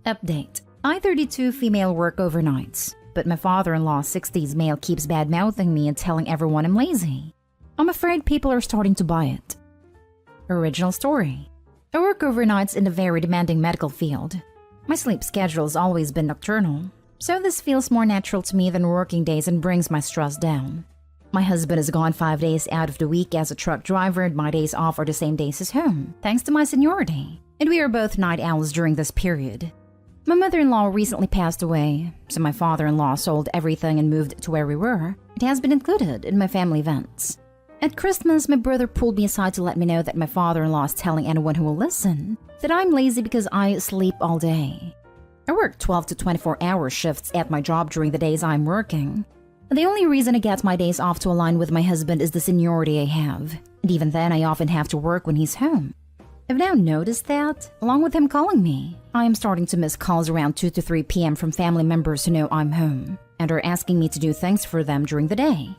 Update. I, 32 female, work overnights, but my father-in-law, 60s male, keeps bad-mouthing me and telling everyone I'm lazy. I'm afraid people are starting to buy it. Original story. I work overnights in a very demanding medical field. My sleep schedule has always been nocturnal, so this feels more natural to me than working days and brings my stress down. My husband is gone 5 days out of the week as a truck driver, and my days off are the same days as home, thanks to my seniority, and we are both night owls during this period. My mother-in-law recently passed away, so my father-in-law sold everything and moved to where we were. It has been included in my family events. At Christmas, my brother pulled me aside to let me know that my father-in-law is telling anyone who will listen that I'm lazy because I sleep all day. I work 12 to 24-hour shifts at my job during the days I'm working. The only reason I get my days off to align with my husband is the seniority I have, and even then I often have to work when he's home. I've now noticed that, along with him calling me, I am starting to miss calls around 2 to 3 p.m. from family members who know I'm home and are asking me to do things for them during the day.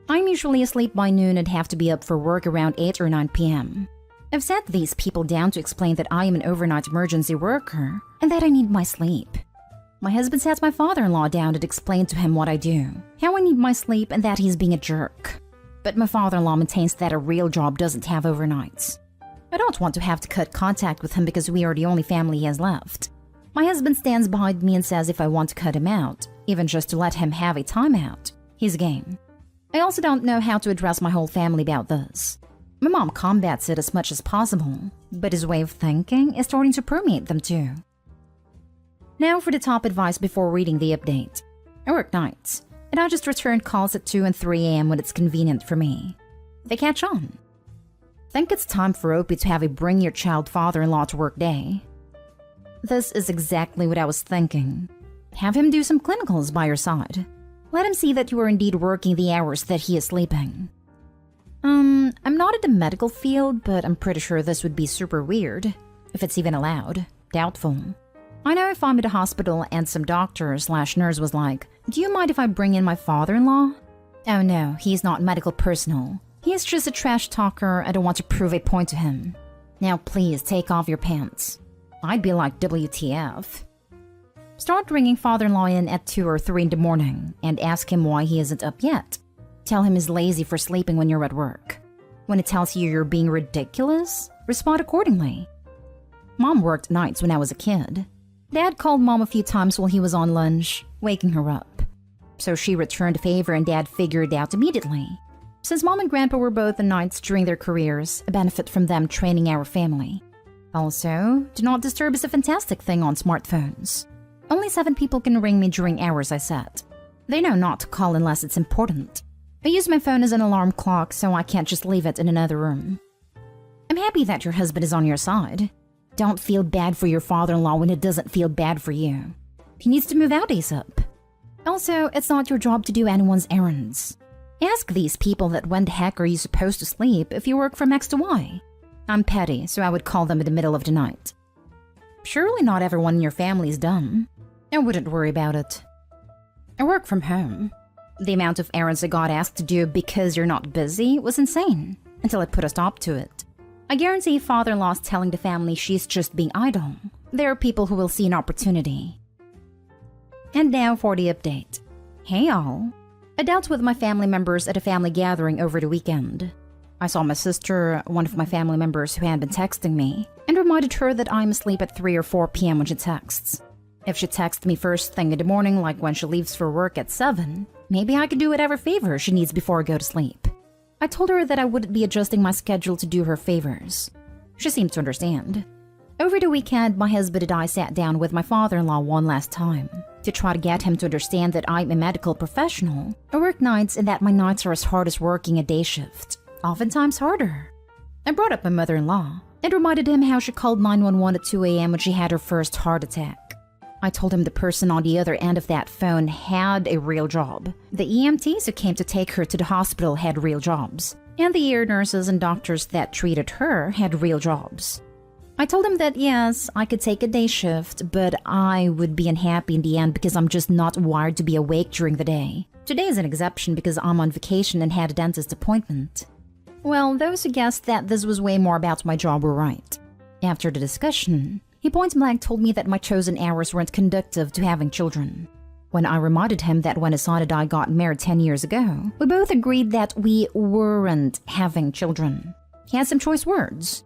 I'm usually asleep by noon and have to be up for work around 8 or 9 p.m. I've sat these people down to explain that I am an overnight emergency worker and that I need my sleep. My husband sat my father-in-law down and explained to him what I do, how I need my sleep, and that he's being a jerk. But my father-in-law maintains that a real job doesn't have overnights. I don't want to have to cut contact with him because we are the only family he has left. My husband stands behind me and says if I want to cut him out, even just to let him have a timeout, he's game. I also don't know how to address my whole family about this. My mom combats it as much as possible, but his way of thinking is starting to permeate them too. Now for the top advice before reading the update. I work nights, and I just return calls at 2 and 3 a.m. when it's convenient for me. They catch on. Think it's time for Opie to have a bring your child father-in-law to work day. This is exactly what I was thinking. Have him do some clinicals by your side. Let him see that you are indeed working the hours that he is sleeping. I'm not in the medical field, but I'm pretty sure this would be super weird, if it's even allowed. Doubtful. I know if I'm at a hospital and some doctor/nurse was like, "Do you mind if I bring in my father-in-law?" Oh no, he's not medical personnel. He's just a trash talker. I don't want to prove a point to him. Now please take off your pants. I'd be like, WTF. Start ringing father-in-law in at 2 or 3 in the morning and ask him why he isn't up yet. Tell him he's lazy for sleeping when you're at work. When it tells you you're being ridiculous, respond accordingly. Mom worked nights when I was a kid. Dad called Mom a few times while he was on lunch, waking her up. So she returned the favor and Dad figured it out immediately. Since Mom and Grandpa were both on nights during their careers, a benefit from them training our family. Also, do not disturb is a fantastic thing on smartphones. Only 7 people can ring me during hours I set. They know not to call unless it's important. I use my phone as an alarm clock so I can't just leave it in another room. I'm happy that your husband is on your side. Don't feel bad for your father-in-law when it doesn't feel bad for you. He needs to move out ASAP. Also, it's not your job to do anyone's errands. Ask these people that when the heck are you supposed to sleep if you work from X to Y? I'm petty, so I would call them in the middle of the night. Surely not everyone in your family is dumb. I wouldn't worry about it. I work from home. The amount of errands I got asked to do because you're not busy was insane, until I put a stop to it. I guarantee father-in-law's telling the family she's just being idle. There are people who will see an opportunity. And now for the update. Hey all. I dealt with my family members at a family gathering over the weekend. I saw my sister, one of my family members who had been texting me, and reminded her that I'm asleep at 3 or 4 p.m. when she texts. If she texts me first thing in the morning, like when she leaves for work at 7, maybe I could do whatever favor she needs before I go to sleep. I told her that I wouldn't be adjusting my schedule to do her favors. She seemed to understand. Over the weekend, my husband and I sat down with my father-in-law one last time to try to get him to understand that I'm a medical professional. I work nights and that my nights are as hard as working a day shift, oftentimes harder. I brought up my mother-in-law and reminded him how she called 911 at 2 a.m. when she had her first heart attack. I told him the person on the other end of that phone had a real job. The EMTs who came to take her to the hospital had real jobs, and the ear nurses and doctors that treated her had real jobs. I told him that yes, I could take a day shift, but I would be unhappy in the end because I'm just not wired to be awake during the day. Today is an exception because I'm on vacation and had a dentist appointment. Well, those who guessed that this was way more about my job were right. After the discussion, he He point-blank told me that my chosen hours weren't conducive to having children. When I reminded him that when his son and I got married 10 years ago, we both agreed that we weren't having children. He had some choice words.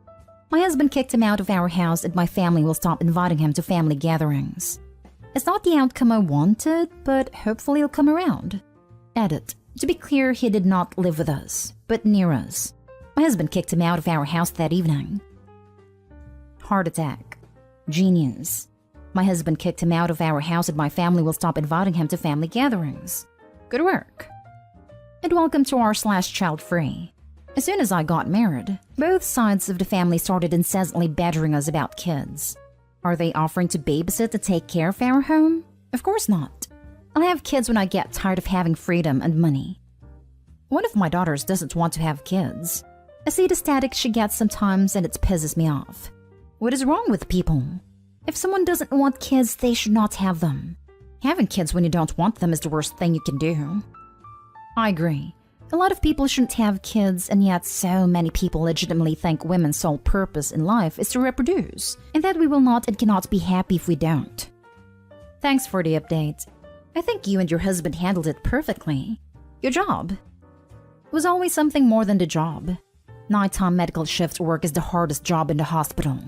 My husband kicked him out of our house and my family will stop inviting him to family gatherings. It's not the outcome I wanted, but hopefully it'll come around. Edit. To be clear, he did not live with us, but near us. My husband kicked him out of our house that evening. Heart attack. Genius. My husband kicked him out of our house and my family will stop inviting him to family gatherings. Good work. And welcome to r/child-free. As soon as I got married, both sides of the family started incessantly badgering us about kids. Are they offering to babysit to take care of our home? Of course not. I'll have kids when I get tired of having freedom and money. One of my daughters doesn't want to have kids. I see the static she gets sometimes and it pisses me off. What is wrong with people? If someone doesn't want kids, they should not have them. Having kids when you don't want them is the worst thing you can do. I agree. A lot of people shouldn't have kids, and yet so many people legitimately think women's sole purpose in life is to reproduce, and that we will not and cannot be happy if we don't. Thanks for the update. I think you and your husband handled it perfectly. Your job was always something more than the job. Nighttime medical shift work is the hardest job in the hospital.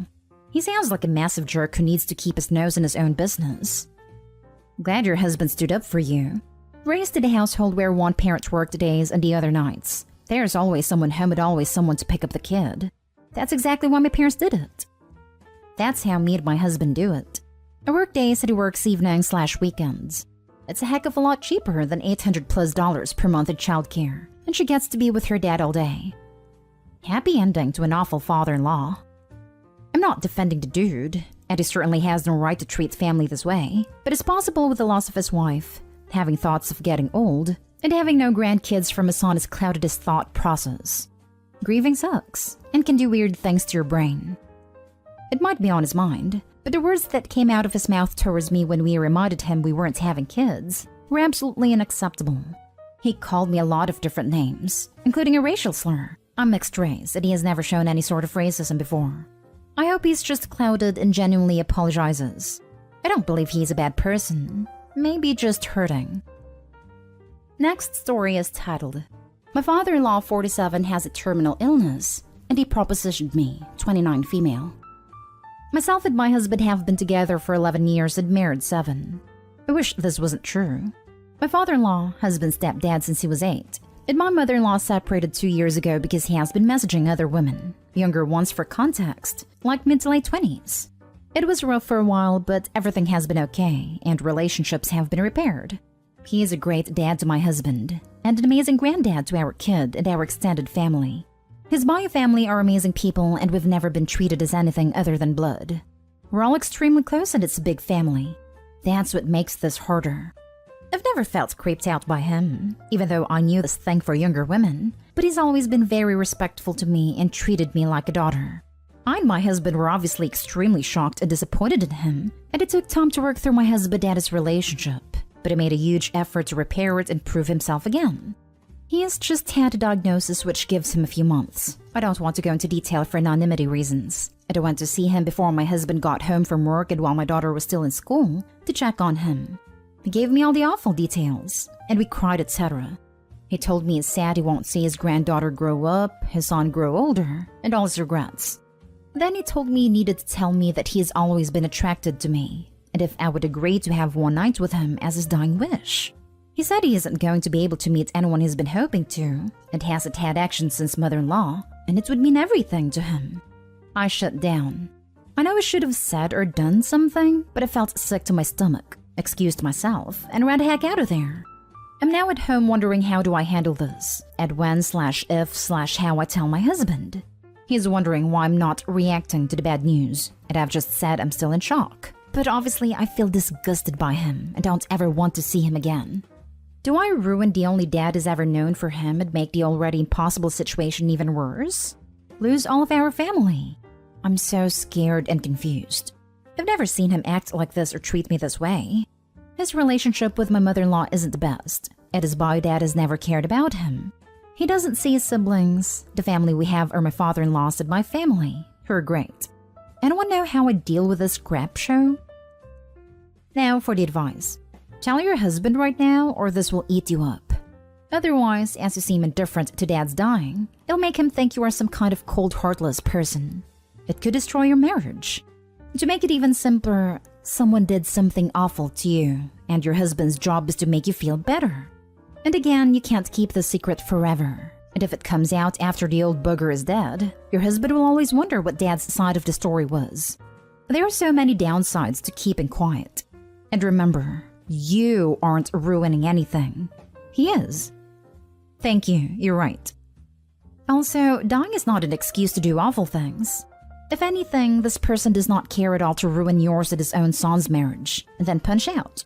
He sounds like a massive jerk who needs to keep his nose in his own business. Glad your husband stood up for you. Raised in a household where one parent worked days and the other nights. There's always someone home and always someone to pick up the kid. That's exactly why my parents did it. That's how me and my husband do it. I work days and he works evenings/weekends. It's a heck of a lot cheaper than $800+ per month in childcare, and she gets to be with her dad all day. Happy ending to an awful father-in-law. I'm not defending the dude, and he certainly has no right to treat family this way, but it's possible with the loss of his wife, having thoughts of getting old, and having no grandkids from his son has clouded his thought process. Grieving sucks, and can do weird things to your brain. It might be on his mind, but the words that came out of his mouth towards me when we reminded him we weren't having kids were absolutely unacceptable. He called me a lot of different names, including a racial slur. I'm mixed race, and he has never shown any sort of racism before. I hope he's just clouded and genuinely apologizes. I don't believe he's a bad person. Maybe just hurting. Next story is titled, My father-in-law, 47, has a terminal illness, and he propositioned me, 29 female. Myself and my husband have been together for 11 years and married 7. I wish this wasn't true. My father-in-law has been stepdad since he was 8, and my mother-in-law separated 2 years ago because he has been messaging other women, younger ones for context, like mid to late 20s. It was rough for a while, but everything has been okay, and relationships have been repaired. He is a great dad to my husband, and an amazing granddad to our kid and our extended family. His bio family are amazing people, and we've never been treated as anything other than blood. We're all extremely close, and it's a big family. That's what makes this harder. I've never felt creeped out by him, even though I knew this thing for younger women, but he's always been very respectful to me and treated me like a daughter. I and my husband were obviously extremely shocked and disappointed in him, and it took time to work through my husband and his relationship, but he made a huge effort to repair it and prove himself again. He has just had a diagnosis which gives him a few months. I don't want to go into detail for anonymity reasons. I went to see him before my husband got home from work and while my daughter was still in school to check on him. He gave me all the awful details, and we cried, etc. He told me it's sad he won't see his granddaughter grow up, his son grow older, and all his regrets. Then he told me he needed to tell me that he has always been attracted to me, and if I would agree to have one night with him as his dying wish. He said he isn't going to be able to meet anyone he's been hoping to, and hasn't had action since mother-in-law, and it would mean everything to him. I shut down. I know I should have said or done something, but I felt sick to my stomach, excused myself, and ran the heck out of there. I'm now at home wondering how do I handle this, and when/if/how I tell my husband. He's wondering why I'm not reacting to the bad news, and I've just said I'm still in shock. But obviously I feel disgusted by him and don't ever want to see him again. Do I ruin the only dad he's ever known for him and make the already impossible situation even worse? Lose all of our family? I'm so scared and confused. I've never seen him act like this or treat me this way. His relationship with my mother-in-law isn't the best, and his bio dad has never cared about him. He doesn't see his siblings. The family we have are my father-in-law's and my family, who are great. Anyone know how I deal with this crap show? Now for the advice. Tell your husband right now or this will eat you up. Otherwise, as you seem indifferent to dad's dying, it'll make him think you are some kind of cold, heartless person. It could destroy your marriage. To make it even simpler, someone did something awful to you, and your husband's job is to make you feel better. And again, you can't keep the secret forever. And if it comes out after the old bugger is dead, your husband will always wonder what dad's side of the story was. There are so many downsides to keeping quiet. And remember, you aren't ruining anything. He is. Thank you, you're right. Also, dying is not an excuse to do awful things. If anything, this person does not care at all to ruin yours and his own son's marriage, and then punch out.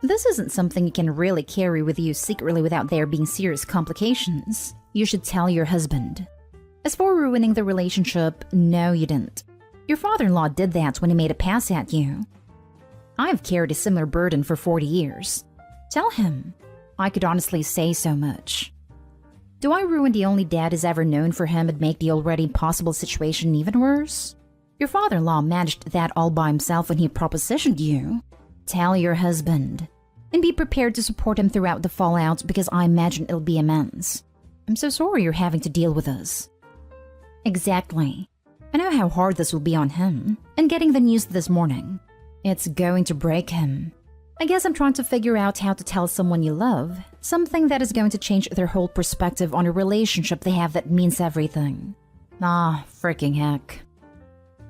This isn't something you can really carry with you secretly without there being serious complications. You should tell your husband. As for ruining the relationship, no you didn't. Your father-in-law did that when he made a pass at you. I've carried a similar burden for 40 years. Tell him. I could honestly say so much. Do I ruin the only dad he's ever known for him and make the already impossible situation even worse? Your father-in-law managed that all by himself when he propositioned you. Tell your husband. And be prepared to support him throughout the fallout because I imagine it'll be immense. I'm so sorry you're having to deal with this. Exactly. I know how hard this will be on him. And getting the news this morning. It's going to break him. I guess I'm trying to figure out how to tell someone you love something that is going to change their whole perspective on a relationship they have that means everything. Ah, freaking heck.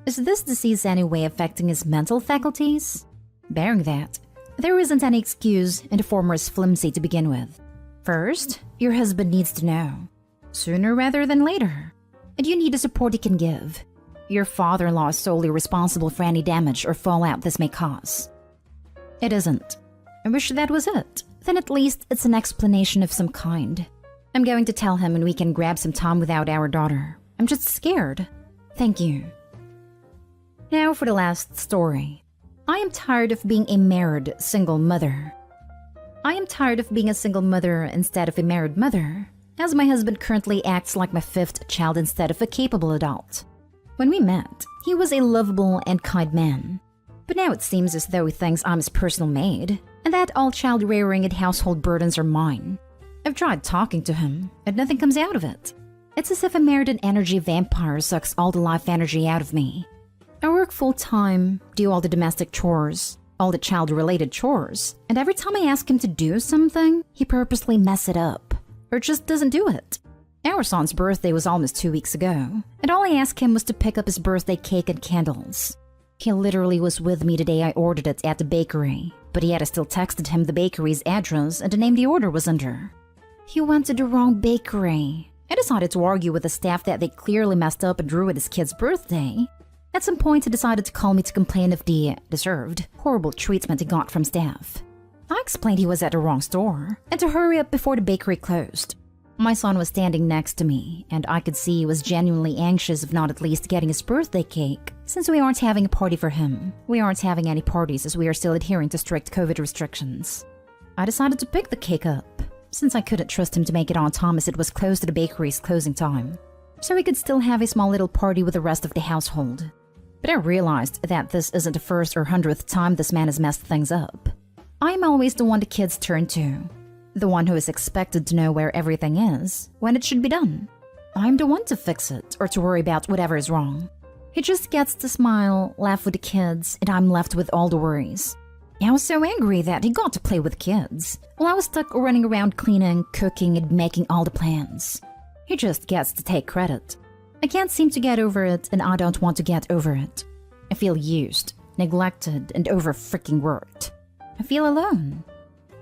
Is this disease anyway affecting his mental faculties? Bearing that, there isn't any excuse and the former is flimsy to begin with. First, your husband needs to know. Sooner rather than later. And you need the support he can give. Your father-in-law is solely responsible for any damage or fallout this may cause. It isn't. I wish that was it. Then at least it's an explanation of some kind. I'm going to tell him and we can grab some time without our daughter. I'm just scared. Thank you. Now for the last story. I am tired of being a married single mother. I am tired of being a single mother instead of a married mother, as my husband currently acts like my fifth child instead of a capable adult. When we met, he was a lovable and kind man. But now it seems as though he thinks I'm his personal maid, and that all child rearing and household burdens are mine. I've tried talking to him, and nothing comes out of it. It's as if a married energy vampire sucks all the life energy out of me. I work full-time, do all the domestic chores, all the child-related chores, and every time I ask him to do something, he purposely messes it up, or just doesn't do it. Our son's birthday was almost 2 weeks ago, and all I asked him was to pick up his birthday cake and candles. He literally was with me the day I ordered it at the bakery, but yet I still texted him the bakery's address and the name the order was under. He went to the wrong bakery. I decided to argue with the staff that they clearly messed up and ruined his kid's birthday. At some point, he decided to call me to complain of the deserved, horrible treatment he got from staff. I explained he was at the wrong store and to hurry up before the bakery closed. My son was standing next to me, and I could see he was genuinely anxious of not at least getting his birthday cake. Since we aren't having a party for him, we aren't having any parties as we are still adhering to strict COVID restrictions. I decided to pick the cake up, since I couldn't trust him to make it on time as it was close to the bakery's closing time, so we could still have a small little party with the rest of the household. But I realized that this isn't the first or 100th time this man has messed things up. I'm always the one the kids turn to. The one who is expected to know where everything is, when it should be done. I'm the one to fix it, or to worry about whatever is wrong. He just gets to smile, laugh with the kids, and I'm left with all the worries. I was so angry that he got to play with kids, while I was stuck running around cleaning, cooking, and making all the plans. He just gets to take credit. I can't seem to get over it, and I don't want to get over it. I feel used, neglected, and over-freaking worked. I feel alone.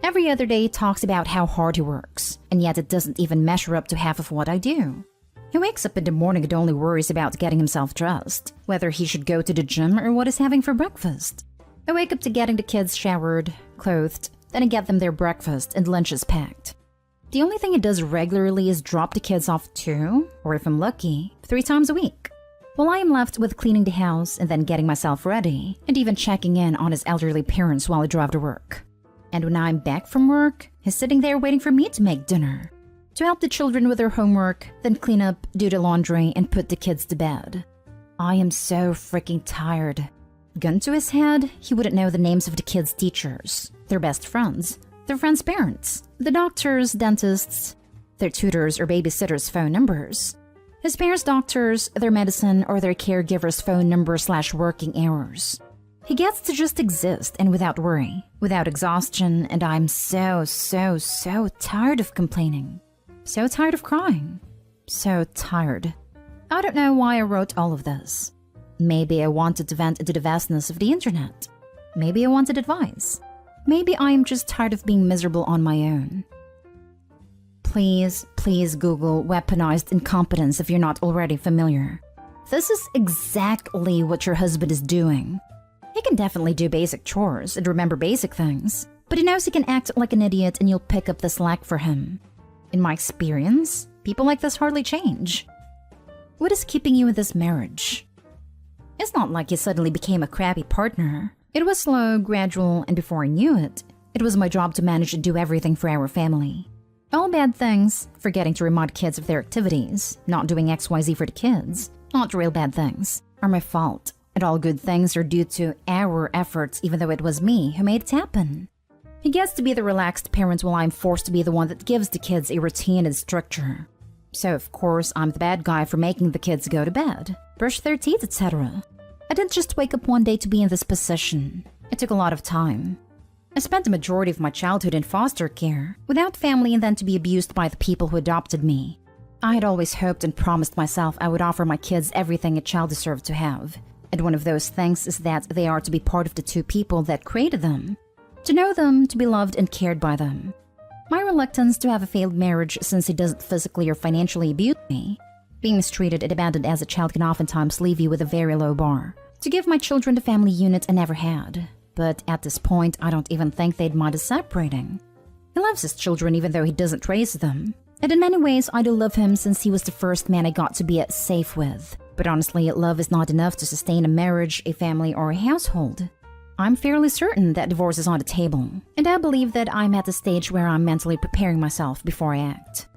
Every other day he talks about how hard he works, and yet it doesn't even measure up to half of what I do. He wakes up in the morning and only worries about getting himself dressed, whether he should go to the gym or what he's having for breakfast. I wake up to getting the kids showered, clothed, then I get them their breakfast and lunches packed. The only thing he does regularly is drop the kids off 2, or if I'm lucky, 3 times a week. While I am left with cleaning the house and then getting myself ready, and even checking in on his elderly parents while I drive to work. And when I'm back from work, he's sitting there waiting for me to make dinner, to help the children with their homework, then clean up, do the laundry, and put the kids to bed. I am so freaking tired. Gun to his head, he wouldn't know the names of the kids' teachers, their best friends, their friends' parents, the doctors, dentists, their tutors or babysitters' phone numbers, his parents' doctors, their medicine, or their caregiver's phone number/working hours. He gets to just exist and without worry, without exhaustion, and I'm so tired of complaining. So tired of crying. So tired. I don't know why I wrote all of this. Maybe I wanted to vent into the vastness of the internet. Maybe I wanted advice. Maybe I am just tired of being miserable on my own. Please Google weaponized incompetence if you're not already familiar. This is exactly what your husband is doing. He can definitely do basic chores and remember basic things, but he knows he can act like an idiot and you'll pick up the slack for him. In my experience, people like this hardly change. What is keeping you in this marriage? It's not like you suddenly became a crappy partner. It was slow, gradual, and before I knew it, it was my job to manage and do everything for our family. All bad things, forgetting to remind kids of their activities, not doing XYZ for the kids, not real bad things, are my fault. And all good things are due to our efforts, even though it was me who made it happen. He gets to be the relaxed parent while I'm forced to be the one that gives the kids a routine and structure. So of course, I'm the bad guy for making the kids go to bed, brush their teeth, etc. I didn't just wake up one day to be in this position. It took a lot of time. I spent the majority of my childhood in foster care, without family, and then to be abused by the people who adopted me. I had always hoped and promised myself I would offer my kids everything a child deserved to have. And one of those things is that they are to be part of the two people that created them. To know them, to be loved and cared by them. My reluctance to have a failed marriage since he doesn't physically or financially abuse me. Being mistreated and abandoned as a child can oftentimes leave you with a very low bar. To give my children the family unit I never had. But at this point, I don't even think they'd mind us separating. He loves his children even though he doesn't raise them. And in many ways, I do love him since he was the first man I got to be safe with. But honestly, love is not enough to sustain a marriage, a family, or a household. I'm fairly certain that divorce is on the table, and I believe that I'm at the stage where I'm mentally preparing myself before I act.